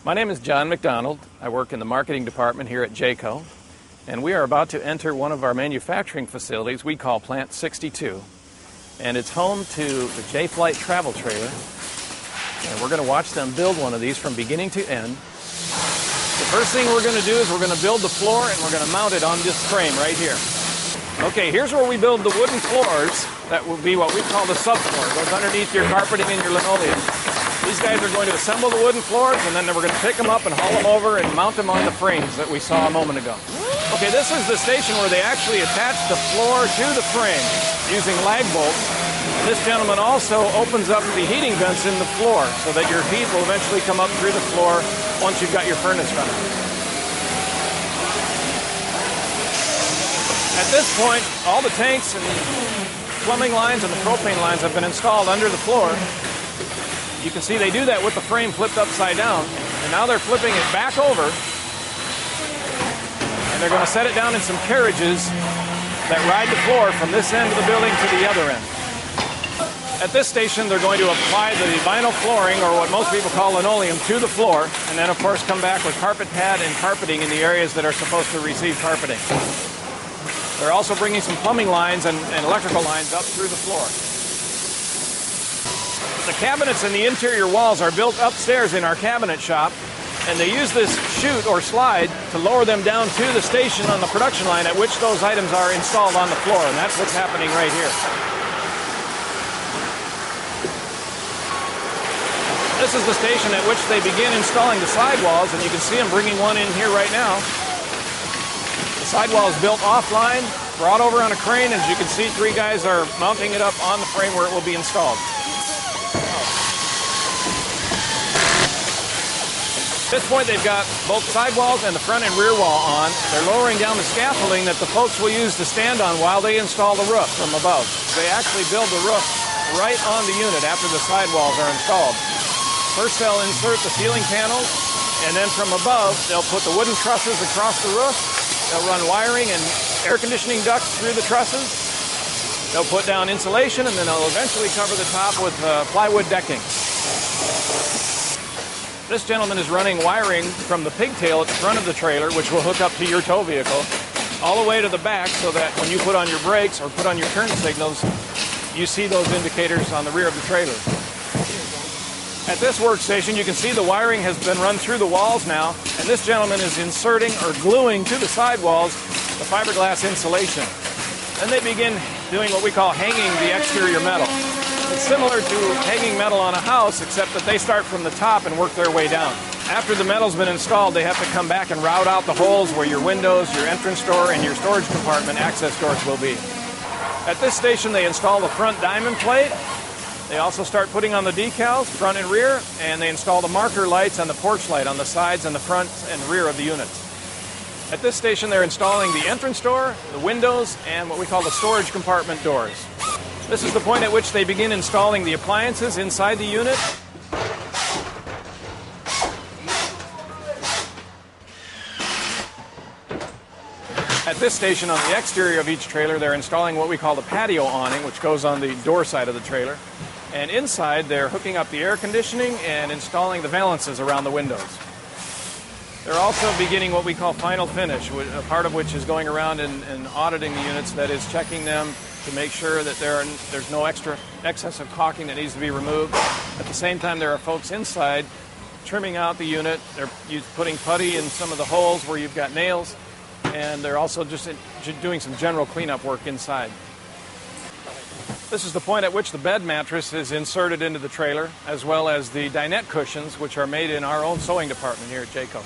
My name is John McDonald. I work in the marketing department here at Jayco, and we are about to enter one of our manufacturing facilities we call Plant 62. And it's home to the J-Flight travel trailer, and we're going to watch them build one of these from beginning to end. The first thing we're going to do is we're going to build the floor, and we're going to mount it on this frame right here. Okay, here's where we build the wooden floors. That will be what we call the subfloor. It goes underneath your carpeting and your linoleum. These guys are going to assemble the wooden floors, and then we're going to pick them up and haul them over and mount them on the frames that we saw a moment ago. Okay, this is the station where they actually attach the floor to the frame using lag bolts. This gentleman also opens up the heating vents in the floor so that your heat will eventually come up through the floor once you've got your furnace running. At this point, all the tanks and plumbing lines and the propane lines have been installed under the floor. You can see they do that with the frame flipped upside down, and now they're flipping it back over, and they're going to set it down in some carriages that ride the floor from this end of the building to the other end. At this station, they're going to apply the vinyl flooring, or what most people call linoleum, to the floor, and then of course come back with carpet pad and carpeting in the areas that are supposed to receive carpeting. They're also bringing some plumbing lines and electrical lines up through the floor. The cabinets and the interior walls are built upstairs in our cabinet shop, and they use this chute or slide to lower them down to the station on the production line at which those items are installed on the floor, and that's what's happening right here. This is the station at which they begin installing the sidewalls, and you can see them bringing one in here right now. The sidewall is built offline, brought over on a crane, and as you can see, 3 guys are mounting it up on the frame where it will be installed. At this point, they've got both sidewalls and the front and rear wall on. They're lowering down the scaffolding that the folks will use to stand on while they install the roof from above. They actually build the roof right on the unit after the sidewalls are installed. First, they'll insert the ceiling panels, and then from above, they'll put the wooden trusses across the roof. They'll run wiring and air conditioning ducts through the trusses. They'll put down insulation, and then they'll eventually cover the top with plywood decking. This gentleman is running wiring from the pigtail at the front of the trailer, which will hook up to your tow vehicle, all the way to the back so that when you put on your brakes or put on your turn signals, you see those indicators on the rear of the trailer. At this workstation, you can see the wiring has been run through the walls now, and this gentleman is inserting or gluing to the sidewalls the fiberglass insulation. Then they begin doing what we call hanging the exterior metal. It's similar to hanging metal on a house, except that they start from the top and work their way down. After the metal's been installed, they have to come back and route out the holes where your windows, your entrance door, and your storage compartment access doors will be. At this station, they install the front diamond plate. They also start putting on the decals, front and rear, and they install the marker lights and the porch light on the sides and the front and rear of the units. At this station, they're installing the entrance door, the windows, and what we call the storage compartment doors. This is the point at which they begin installing the appliances inside the unit. At this station, on the exterior of each trailer, they're installing what we call the patio awning, which goes on the door side of the trailer. And inside, they're hooking up the air conditioning and installing the valances around the windows. They're also beginning what we call final finish, a part of which is going around and auditing the units, that is checking them to make sure that there's no excess of caulking that needs to be removed. At the same time, there are folks inside trimming out the unit. They're putting putty in some of the holes where you've got nails, and they're also just doing some general cleanup work inside. This is the point at which the bed mattress is inserted into the trailer, as well as the dinette cushions, which are made in our own sewing department here at Jayco.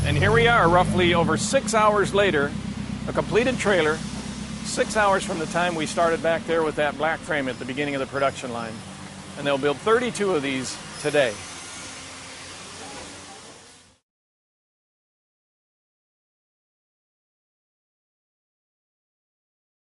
And here we are, roughly over 6 hours later, a completed trailer, 6 hours from the time we started back there with that black frame at the beginning of the production line. And they'll build 32 of these today.